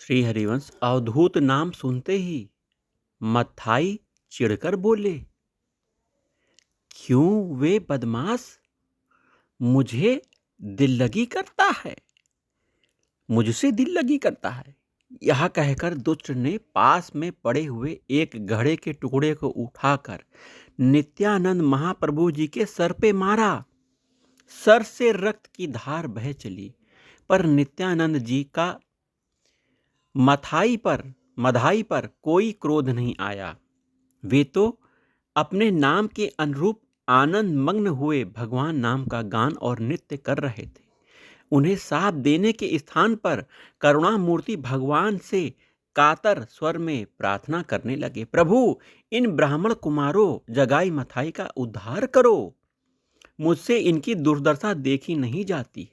श्री हरिवंश अवधूत नाम सुनते ही मत्थाई चिढ़कर बोले, क्यों वे बदमाश मुझे दिल लगी करता है, मुझसे दिल लगी करता है। यह कहकर दुष्ट ने पास में पड़े हुए एक घड़े के टुकड़े को उठाकर नित्यानंद महाप्रभु जी के सर पे मारा। सर से रक्त की धार बह चली, पर नित्यानंद जी का मधाई पर कोई क्रोध नहीं आया। वे तो अपने नाम के अनुरूप आनंद मग्न हुए भगवान नाम का गान और नृत्य कर रहे थे। उन्हें साथ देने के स्थान पर करुणामूर्ति भगवान से कातर स्वर में प्रार्थना करने लगे, प्रभु इन ब्राह्मण कुमारों जगाई मथाई का उद्धार करो, मुझसे इनकी दुर्दशा देखी नहीं जाती।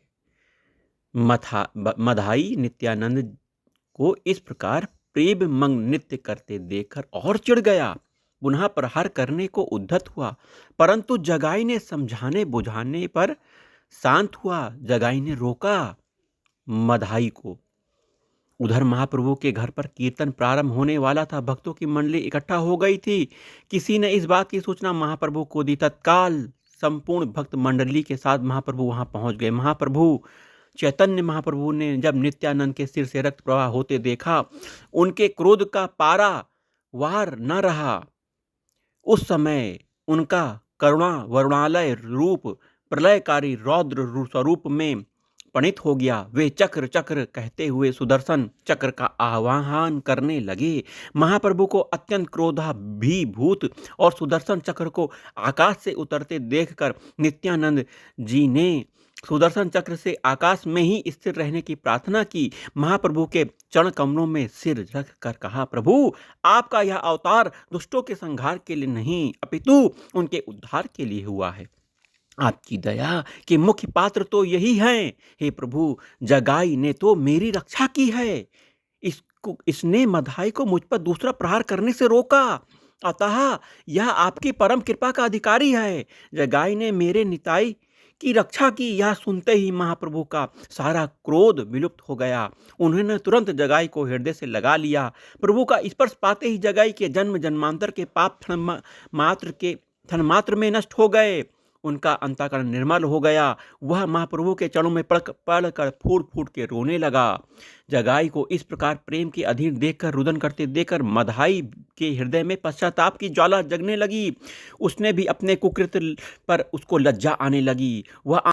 मधाई नित्यानंद को इस प्रकार प्रेम मंग नृत्य करते देखकर और चिढ़ गया, पुनः प्रहार करने को उद्धत हुआ, परंतु जगाई ने समझाने बुझाने पर शांत हुआ। जगाई ने रोका मधाई को। उधर महाप्रभु के घर पर कीर्तन प्रारंभ होने वाला था। भक्तों की मंडली इकट्ठा हो गई थी। किसी ने इस बात की सूचना महाप्रभु को दी। तत्काल संपूर्ण भक्त मंडली के साथ महाप्रभु वहां पहुंच गए। महाप्रभु चैतन्य महाप्रभु ने जब नित्यानंद के सिर से रक्त प्रवाह होते देखा, उनके क्रोध का पारा वार न रहा। उस समय उनका करुणा वरुणालय रूप प्रलयकारी रौद्र स्वरूप में परिणित हो गया। वे चक्र चक्र कहते हुए सुदर्शन चक्र का आह्वान करने लगे। महाप्रभु को अत्यंत क्रोधाभिभूत और सुदर्शन चक्र को आकाश से उतरते देखकर नित्यानंद जी ने सुदर्शन चक्र से आकाश में ही स्थिर रहने की प्रार्थना की। महाप्रभु के चरण कमलों में सिर रख कर कहा, प्रभु आपका यह अवतार दुष्टों के संहार के लिए नहीं अपितु उनके उद्धार के लिए हुआ है। आपकी दया के मुख्य पात्र तो यही हैं। हे प्रभु, जगाई ने तो मेरी रक्षा की है। इसने मधाई को मुझ पर दूसरा प्रहार करने से रोका, अतः यह आपकी परम कृपा का अधिकारी है। जगाई ने मेरे निताई की रक्षा की। यह सुनते ही महाप्रभु का सारा क्रोध विलुप्त हो गया। उन्होंने तुरंत जगाई को हृदय से लगा लिया। प्रभु का स्पर्श पाते ही जगाई के जन्म जन्मांतर के पाप क्षण मात्र में नष्ट हो गए। उनका अंतःकरण निर्मल हो गया। वह महाप्रभु के चरणों में पड़कर फूट फूट के रोने लगा। जगाई को इस प्रकार प्रेम के अधीन देखकर, रुदन करते देखकर मधाई के हृदय में पश्चाताप की ज्वाला जगने लगी। उसने भी अपने कुकृत्य पर उसको लज्जा आने लगी। वह